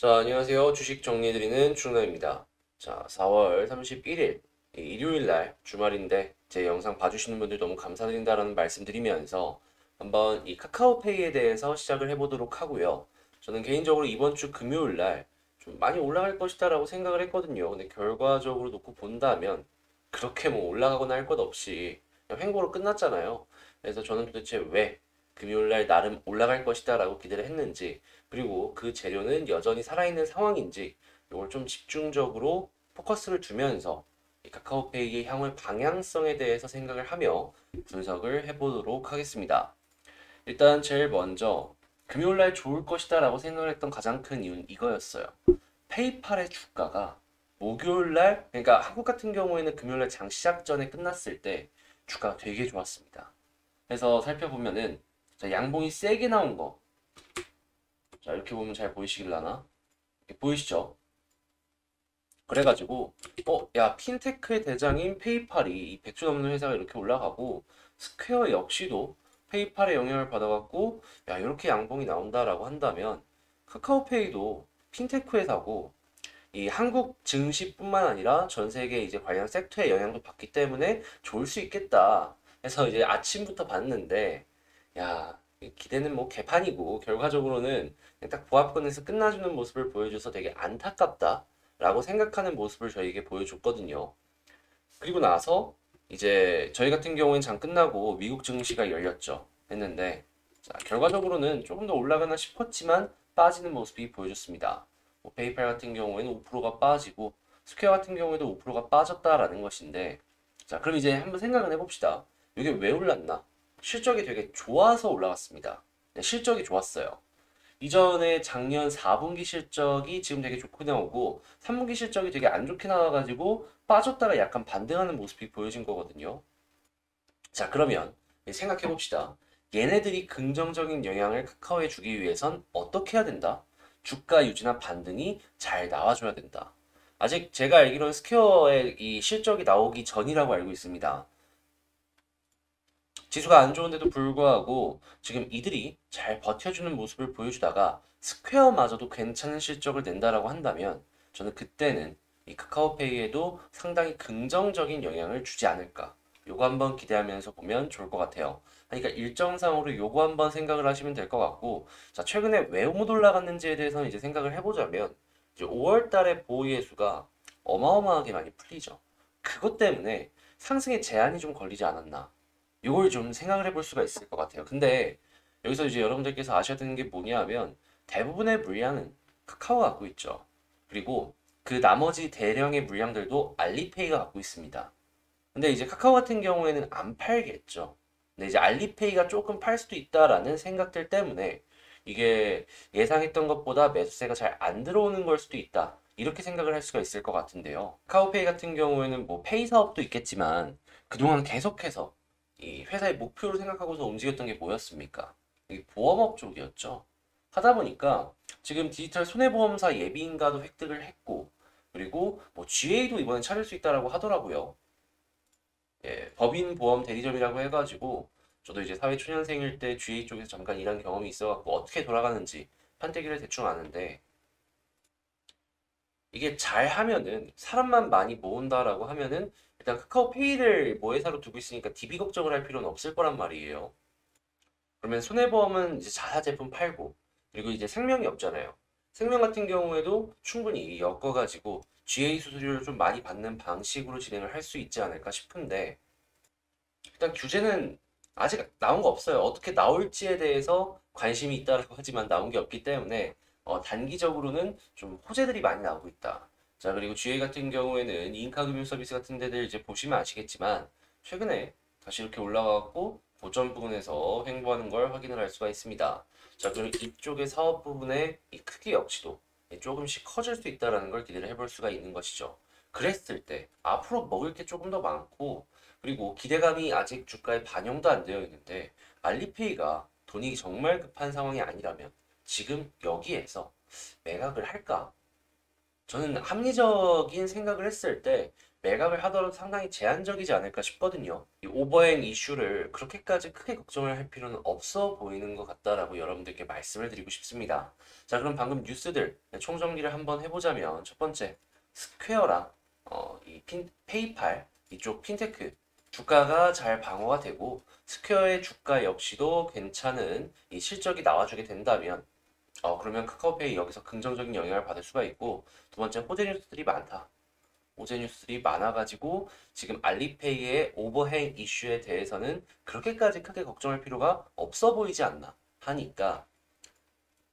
자, 안녕하세요. 주식 정리해드리는 충남입니다. 자, 4월 31일 일요일 날 주말인데 제 영상 봐주시는 분들 너무 감사드린다라는 말씀드리면서 한번 이 카카오페이에 대해서 시작을 해보도록 하고요. 저는 개인적으로 이번 주 금요일 날 좀 많이 올라갈 것이다라고 생각을 했거든요. 근데 결과적으로 놓고 본다면 그렇게 뭐 올라가거나 할 것 없이 그냥 횡보로 끝났잖아요. 그래서 저는 도대체 왜 금요일 날 나름 올라갈 것이다라고 기대를 했는지, 그리고 그 재료는 여전히 살아있는 상황인지 이걸 좀 집중적으로 포커스를 두면서 이 카카오페이의 향후 방향성에 대해서 생각을 하며 분석을 해보도록 하겠습니다. 일단 제일 먼저 금요일날 좋을 것이다 라고 생각을 했던 가장 큰 이유는 이거였어요. 페이팔의 주가가 목요일날, 그러니까 한국 같은 경우에는 금요일날 장 시작 전에 끝났을 때 주가가 되게 좋았습니다. 그래서 살펴보면은 자, 양봉이 세게 나온 거, 자 이렇게 보면 잘 보이시길라나? 이렇게 보이시죠? 그래가지고 야, 핀테크의 대장인 페이팔이 이 100조 넘는 회사가 이렇게 올라가고 스퀘어 역시도 페이팔의 영향을 받아갖고 야, 이렇게 양봉이 나온다라고 한다면 카카오페이도 핀테크 회사고 이 한국 증시뿐만 아니라 전 세계 이제 관련 섹터의 영향도 받기 때문에 좋을 수 있겠다 해서 이제 아침부터 봤는데, 야, 기대는 뭐 개판이고 결과적으로는 그냥 딱 보합권에서 끝나주는 모습을 보여줘서 되게 안타깝다라고 생각하는 모습을 저희에게 보여줬거든요. 그리고 나서 이제 저희 같은 경우엔 장 끝나고 미국 증시가 열렸죠. 했는데 자, 결과적으로는 조금 더 올라가나 싶었지만 빠지는 모습이 보여졌습니다. 뭐 페이팔 같은 경우에는 5%가 빠지고 스퀘어 같은 경우에도 5%가 빠졌다라는 것인데, 자, 그럼 이제 한번 생각을 해봅시다. 이게 왜 올랐나? 실적이 되게 좋아서 올라갔습니다. 네, 실적이 좋았어요. 이전에 작년 4분기 실적이 지금 되게 좋게 나오고 3분기 실적이 되게 안 좋게 나와가지고 빠졌다가 약간 반등하는 모습이 보여진 거거든요. 자, 그러면 생각해 봅시다. 얘네들이 긍정적인 영향을 카카오에 주기 위해선 어떻게 해야 된다? 주가 유지나 반등이 잘 나와줘야 된다. 아직 제가 알기로는 스퀘어의 이 실적이 나오기 전이라고 알고 있습니다. 지수가 안 좋은데도 불구하고 지금 이들이 잘 버텨주는 모습을 보여주다가 스퀘어마저도 괜찮은 실적을 낸다라고 한다면 저는 그때는 이 카카오페이에도 상당히 긍정적인 영향을 주지 않을까. 요거 한번 기대하면서 보면 좋을 것 같아요. 그러니까 일정상으로 요거 한번 생각을 하시면 될 것 같고, 자, 최근에 왜 못 올라갔는지에 대해서는 이제 생각을 해보자면 이제 5월 달에 보이해수가 어마어마하게 많이 풀리죠. 그것 때문에 상승에 제한이 좀 걸리지 않았나. 이걸 좀 생각을 해볼 수가 있을 것 같아요. 근데 여기서 이제 여러분들께서 아셔야 되는 게 뭐냐 하면 대부분의 물량은 카카오가 갖고 있죠. 그리고 그 나머지 대량의 물량들도 알리페이가 갖고 있습니다. 근데 이제 카카오 같은 경우에는 안 팔겠죠. 근데 이제 알리페이가 조금 팔 수도 있다라는 생각들 때문에 이게 예상했던 것보다 매수세가 잘 안 들어오는 걸 수도 있다. 이렇게 생각을 할 수가 있을 것 같은데요. 카카오페이 같은 경우에는 뭐 페이 사업도 있겠지만 그동안 계속해서 이 회사의 목표를 생각하고서 움직였던 게 뭐였습니까? 이 보험업 쪽이었죠. 하다 보니까 지금 디지털 손해보험사 예비인가도 획득을 했고, 그리고 뭐 GA도 이번에 찾을 수 있다라고 하더라고요. 예, 법인 보험 대리점이라고 해가지고 저도 이제 사회초년생일 때 GA 쪽에서 잠깐 일한 경험이 있어갖고 어떻게 돌아가는지 판때기를 대충 아는데, 이게 잘 하면은 사람만 많이 모은다라고 하면은 일단 카카오페이를 모회사로 두고 있으니까 DB 걱정을 할 필요는 없을 거란 말이에요. 그러면 손해보험은 이제 자사 제품 팔고, 그리고 이제 생명이 없잖아요. 생명 같은 경우에도 충분히 엮어가지고 GA 수수료를 좀 많이 받는 방식으로 진행을 할 수 있지 않을까 싶은데, 일단 규제는 아직 나온 거 없어요. 어떻게 나올지에 대해서 관심이 있다라고 하지만 나온 게 없기 때문에 단기적으로는 좀 호재들이 많이 나오고 있다. 자, 그리고 GA 같은 경우에는 인카 금융 서비스 같은 데들 이제 보시면 아시겠지만 최근에 다시 이렇게 올라가고 고점 부분에서 횡보하는 걸 확인을 할 수가 있습니다. 자, 그리고 이쪽의 사업 부분의 이 크기 역시도 조금씩 커질 수 있다는 걸 기대를 해볼 수가 있는 것이죠. 그랬을 때 앞으로 먹을 게 조금 더 많고, 그리고 기대감이 아직 주가에 반영도 안 되어 있는데 알리페이가 돈이 정말 급한 상황이 아니라면 지금 여기에서 매각을 할까? 저는 합리적인 생각을 했을 때 매각을 하더라도 상당히 제한적이지 않을까 싶거든요. 이 오버행 이슈를 그렇게까지 크게 걱정을 할 필요는 없어 보이는 것 같다라고 여러분들께 말씀을 드리고 싶습니다. 자, 그럼 방금 뉴스들 총정리를 한번 해보자면 첫 번째, 스퀘어랑 페이팔 이쪽 핀테크 주가가 잘 방어가 되고 스퀘어의 주가 역시도 괜찮은 이 실적이 나와주게 된다면 그러면 카카오페이 여기서 긍정적인 영향을 받을 수가 있고 두 번째 호재 뉴스들이 많다. 호재 뉴스들이 많아가지고 지금 알리페이의 오버행 이슈에 대해서는 그렇게까지 크게 걱정할 필요가 없어 보이지 않나 하니까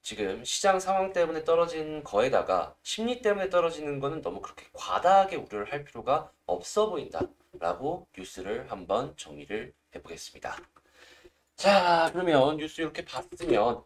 지금 시장 상황 때문에 떨어진 거에다가 심리 때문에 떨어지는 거는 너무 그렇게 과다하게 우려를 할 필요가 없어 보인다 라고 뉴스를 한번 정리를 해보겠습니다. 자, 그러면 뉴스 이렇게 봤으면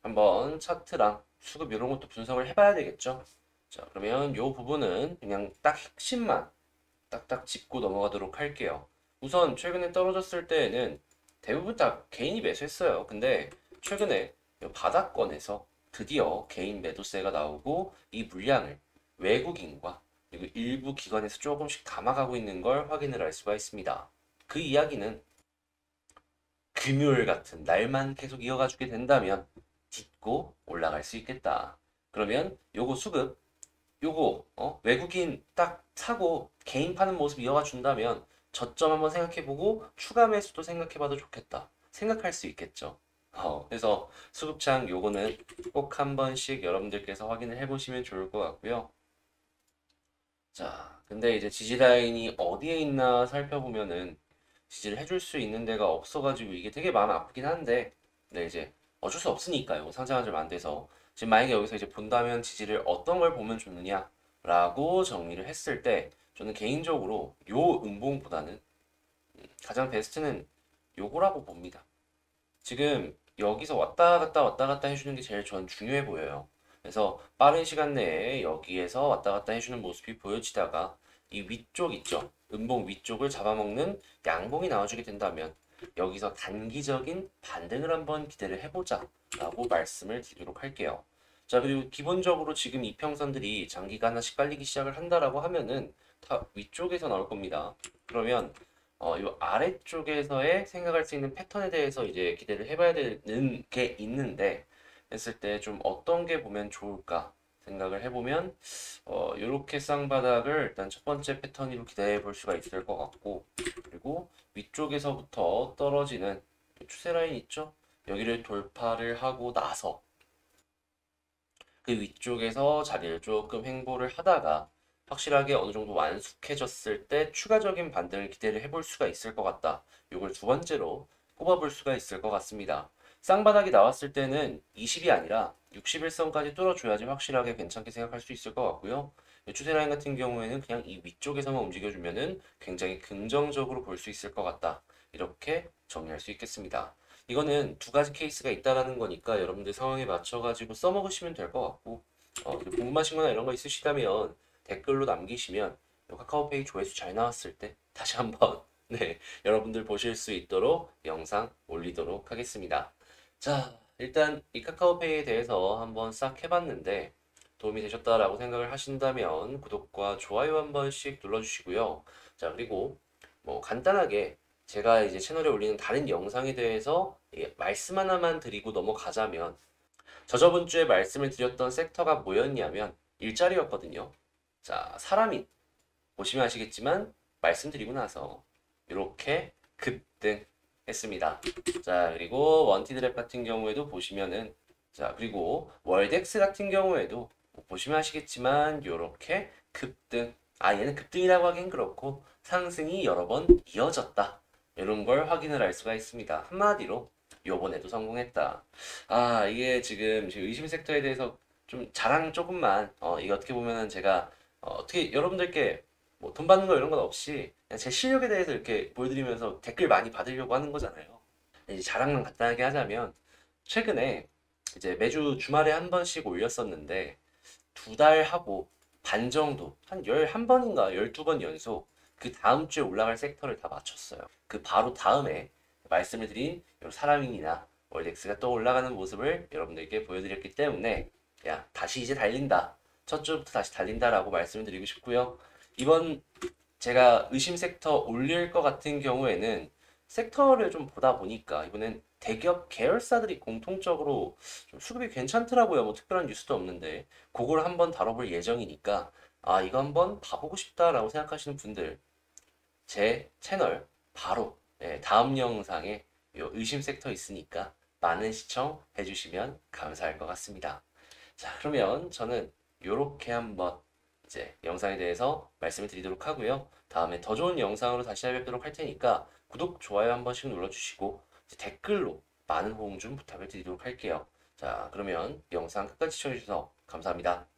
한번 차트랑 수급 이런 것도 분석을 해봐야 되겠죠. 자, 그러면 이 부분은 그냥 딱 핵심만 딱딱 짚고 넘어가도록 할게요. 우선 최근에 떨어졌을 때에는 대부분 다 개인이 매수했어요. 근데 최근에 바닥권에서 드디어 개인 매도세가 나오고 이 물량을 외국인과 그리고 일부 기관에서 조금씩 담아가고 있는 걸 확인을 할 수가 있습니다. 그 이야기는 금요일 같은 날만 계속 이어가주게 된다면 딛고 올라갈 수 있겠다. 그러면 요거 수급, 요거 외국인 딱 사고 개인 파는 모습 이어가 준다면 저점 한번 생각해보고 추가 매수도 생각해봐도 좋겠다. 생각할 수 있겠죠. 그래서 수급창 요거는 꼭 한 번씩 여러분들께서 확인을 해보시면 좋을 것 같고요. 자, 근데 이제 지지 라인이 어디에 있나 살펴보면은 지지를 해줄 수 있는 데가 없어가지고 이게 되게 마음 아프긴 한데, 네, 이제 어쩔 수 없으니까요. 상장은 좀 안 돼서. 지금 만약에 여기서 이제 본다면 지지를 어떤 걸 보면 좋느냐라고 정리를 했을 때, 저는 개인적으로 요 음봉보다는 가장 베스트는 요거라고 봅니다. 지금 여기서 왔다 갔다 해주는 게 제일 전 중요해 보여요. 그래서 빠른 시간 내에 여기에서 왔다 갔다 해주는 모습이 보여지다가 이 위쪽 있죠? 음봉 위쪽을 잡아먹는 양봉이 나와주게 된다면 여기서 단기적인 반등을 한번 기대를 해보자 라고 말씀을 드리도록 할게요. 자, 그리고 기본적으로 지금 이평선들이 장기가 하나씩 깔리기 시작을 한다라고 하면은 다 위쪽에서 나올 겁니다. 그러면 이 아래쪽에서의 생각할 수 있는 패턴에 대해서 이제 기대를 해봐야 되는 게 있는데 했을 때 좀 어떤 게 보면 좋을까 생각을 해보면 이렇게 쌍바닥을 일단 첫 번째 패턴으로 기대해 볼 수가 있을 것 같고 그리고 위쪽에서부터 떨어지는 추세 라인 있죠? 여기를 돌파를 하고 나서 그 위쪽에서 자리를 조금 횡보를 하다가 확실하게 어느 정도 완숙해졌을 때 추가적인 반등을 기대를 해볼 수가 있을 것 같다. 이걸 두 번째로 꼽아볼 수가 있을 것 같습니다. 쌍바닥이 나왔을 때는 20이 아니라 61선까지 뚫어줘야지 확실하게 괜찮게 생각할 수 있을 것 같고요. 추세 라인 같은 경우에는 그냥 이 위쪽에서만 움직여주면은 굉장히 긍정적으로 볼 수 있을 것 같다. 이렇게 정리할 수 있겠습니다. 이거는 두 가지 케이스가 있다라는 거니까 여러분들 상황에 맞춰가지고 써먹으시면 될 것 같고 궁금하신 거나 이런 거 있으시다면 댓글로 남기시면 카카오페이 조회수 잘 나왔을 때 다시 한번 네, 여러분들 보실 수 있도록 영상 올리도록 하겠습니다. 자, 일단 이 카카오페이에 대해서 한번 싹 해봤는데 도움이 되셨다라고 생각을 하신다면 구독과 좋아요 한 번씩 눌러주시고요. 자, 그리고 뭐 간단하게 제가 이제 채널에 올리는 다른 영상에 대해서 말씀 하나만 드리고 넘어가자면 저저번 주에 말씀을 드렸던 섹터가 뭐였냐면 일자리였거든요. 자, 사람이 보시면 아시겠지만 말씀드리고 나서 이렇게 급등했습니다. 자, 그리고 원티드랩 같은 경우에도 보시면은 자, 그리고 월덱스 같은 경우에도 보시면 아시겠지만 이렇게 급등 얘는 급등이라고 하긴 그렇고 상승이 여러 번 이어졌다. 이런 걸 확인을 할 수가 있습니다. 한마디로 요번에도 성공했다. 이게 지금 의심 섹터에 대해서 좀 자랑 조금만 이게 어떻게 보면은 제가 어떻게 여러분들께 뭐 돈 받는 거 이런 건 없이 그냥 제 실력에 대해서 이렇게 보여드리면서 댓글 많이 받으려고 하는 거잖아요. 이제 자랑만 간단하게 하자면 최근에 이제 매주 주말에 한 번씩 올렸었는데 두 달 하고 반 정도 한 11번인가 12번 연속 그 다음 주에 올라갈 섹터를 다 맞췄어요. 그 바로 다음에 말씀을 드린 사람인이나 월덱스가 또 올라가는 모습을 여러분들께 보여드렸기 때문에 야 다시 이제 달린다. 첫 주부터 다시 달린다라고 말씀을 드리고 싶고요. 이번 제가 의심 섹터 올릴 것 같은 경우에는 섹터를 좀 보다 보니까 이번엔 대기업 계열사들이 공통적으로 좀 수급이 괜찮더라고요. 뭐 특별한 뉴스도 없는데 그걸 한번 다뤄볼 예정이니까 아 이거 한번 봐보고 싶다라고 생각하시는 분들 제 채널 바로 다음 영상에 요 의심 섹터 있으니까 많은 시청 해주시면 감사할 것 같습니다. 자, 그러면 저는 요렇게 한번 이제 영상에 대해서 말씀을 드리도록 하고요. 다음에 더 좋은 영상으로 다시 찾아뵙도록 할 테니까 구독, 좋아요 한 번씩 눌러주시고 이제 댓글로 많은 호응 좀 부탁을 드리도록 할게요. 자, 그러면 영상 끝까지 시청해주셔서 감사합니다.